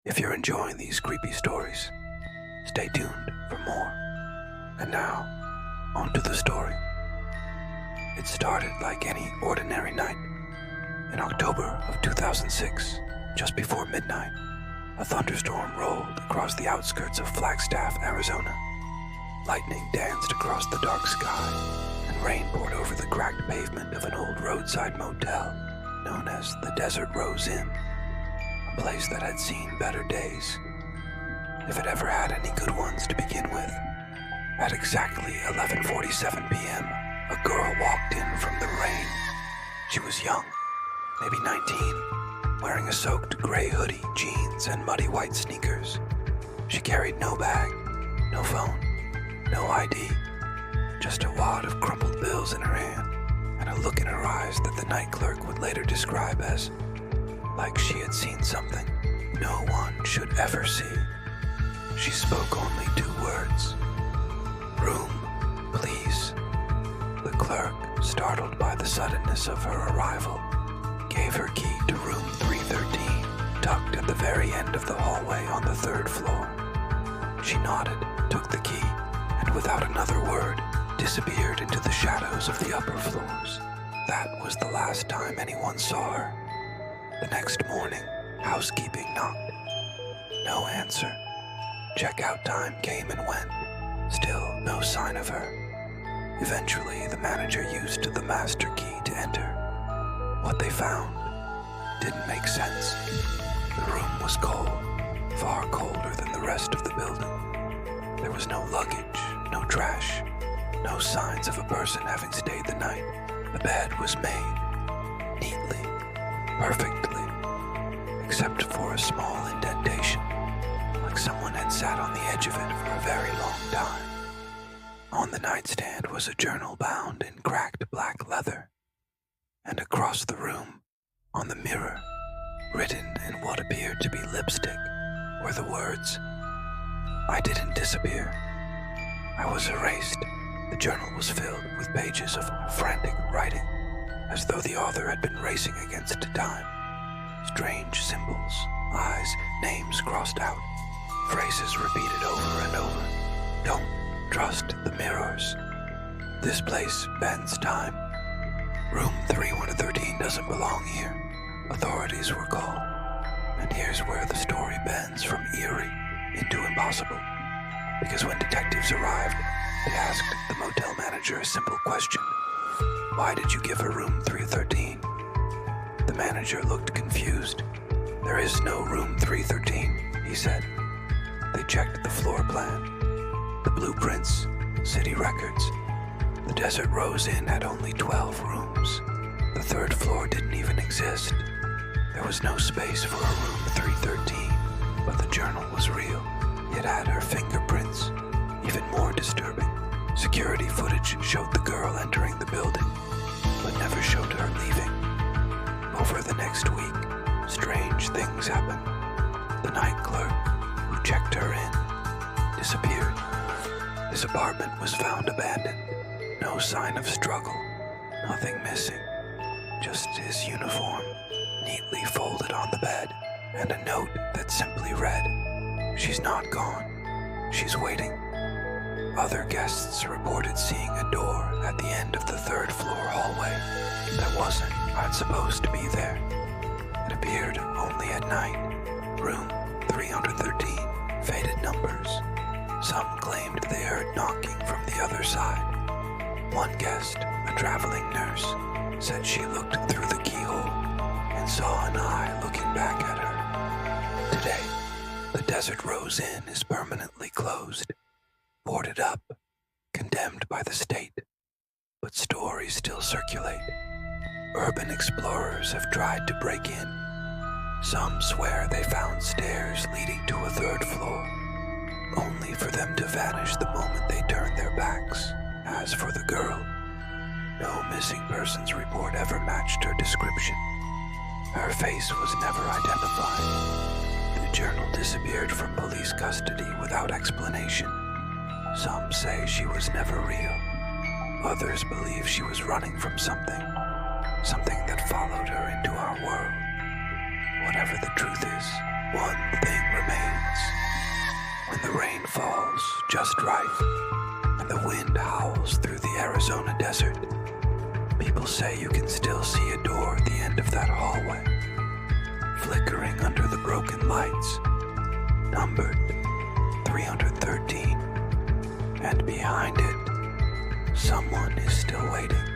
If you're enjoying these creepy stories, stay tuned for more. And now, on to the story. It started like any ordinary night. In October of 2006, just before midnight, a thunderstorm rolled across the outskirts of Flagstaff, Arizona. Lightning danced across the dark sky, and rain poured over the cracked pavement of an old roadside motel known as the Desert Rose Inn, a place that had seen better days, if it ever had any good ones to begin with. At exactly 11:47 p.m., a girl walked in from the rain. She was young, maybe 19, wearing a soaked gray hoodie, jeans, and muddy white sneakers. She carried no bag, no phone, no ID, just a wad of crumpled bills in her hand, and a look in her eyes that the night clerk would later describe as like she had seen something no one should ever see. She spoke only 2 words. "Room, please." The clerk, startled by the suddenness of her arrival, gave her key to room 313, tucked at the very end of the hallway on the 3rd floor. She nodded, took the key, and without another word, disappeared into the shadows of the upper floors. That was the last time anyone saw her. The next morning, housekeeping knocked. No answer. Checkout time came and went. Still no sign of her. Eventually, the manager used the master key to enter. What they found didn't make sense. The room was cold, far colder than the rest of the building. There was no luggage, no trash, no signs of a person having stayed the night. The bed was made neatly, perfectly, except for a small indentation, like someone had sat on the edge of it for a very long time. On the nightstand was a journal bound in cracked black leather, and across the room, on the mirror, written in what appeared to be lipstick, were the words, "I didn't disappear. I was erased." The journal was filled with pages of frantic writing, as though the author had been racing against time. Strange symbols, eyes, names crossed out, phrases repeated over and over. "Don't trust the mirrors. This place bends time. Room 313 doesn't belong here. Authorities were called." And here's where the story bends from eerie into impossible. Because when detectives arrived, they asked the motel manager a simple question. "Why did you give her room 313? The manager looked confused. "There is no room 313, he said. They checked the floor plan, the blueprints, city records. The Desert Rose Inn had only 12 rooms. The 3rd floor didn't even exist. There was no space for a room 313, but the journal was real. It had her fingerprints. Even more disturbing, security footage showed the girl entering the building, but never showed her leaving. Over the next week, strange things happened. The night clerk, who checked her in, disappeared. His apartment was found abandoned. No sign of struggle, nothing missing. Just his uniform, neatly folded on the bed, and a note that simply read, "She's not gone. She's waiting." Other guests reported seeing a door at the end of the 3rd floor hallway that wasn't supposed to be there. It appeared only at night. Room 313, faded numbers. Some claimed they heard knocking from the other side. One guest, a traveling nurse, said she looked through the keyhole and saw an eye looking back at her. Today, the Desert Rose Inn is permanently closed, boarded up, condemned by the state, but stories still circulate. Urban explorers have tried to break in. Some swear they found stairs leading to a 3rd floor, only for them to vanish the moment they turned their backs. As for the girl, no missing persons report ever matched her description. Her face was never identified. The journal disappeared from police custody without explanation. Some say she was never real. Others believe she was running from something that followed her into our world. Whatever the truth is, one thing remains. the rain falls just right and the wind howls through the Arizona desert, people say you can still see a door at the end of that hallway, flickering under the broken lights, numbered 313, and behind it, someone is still waiting.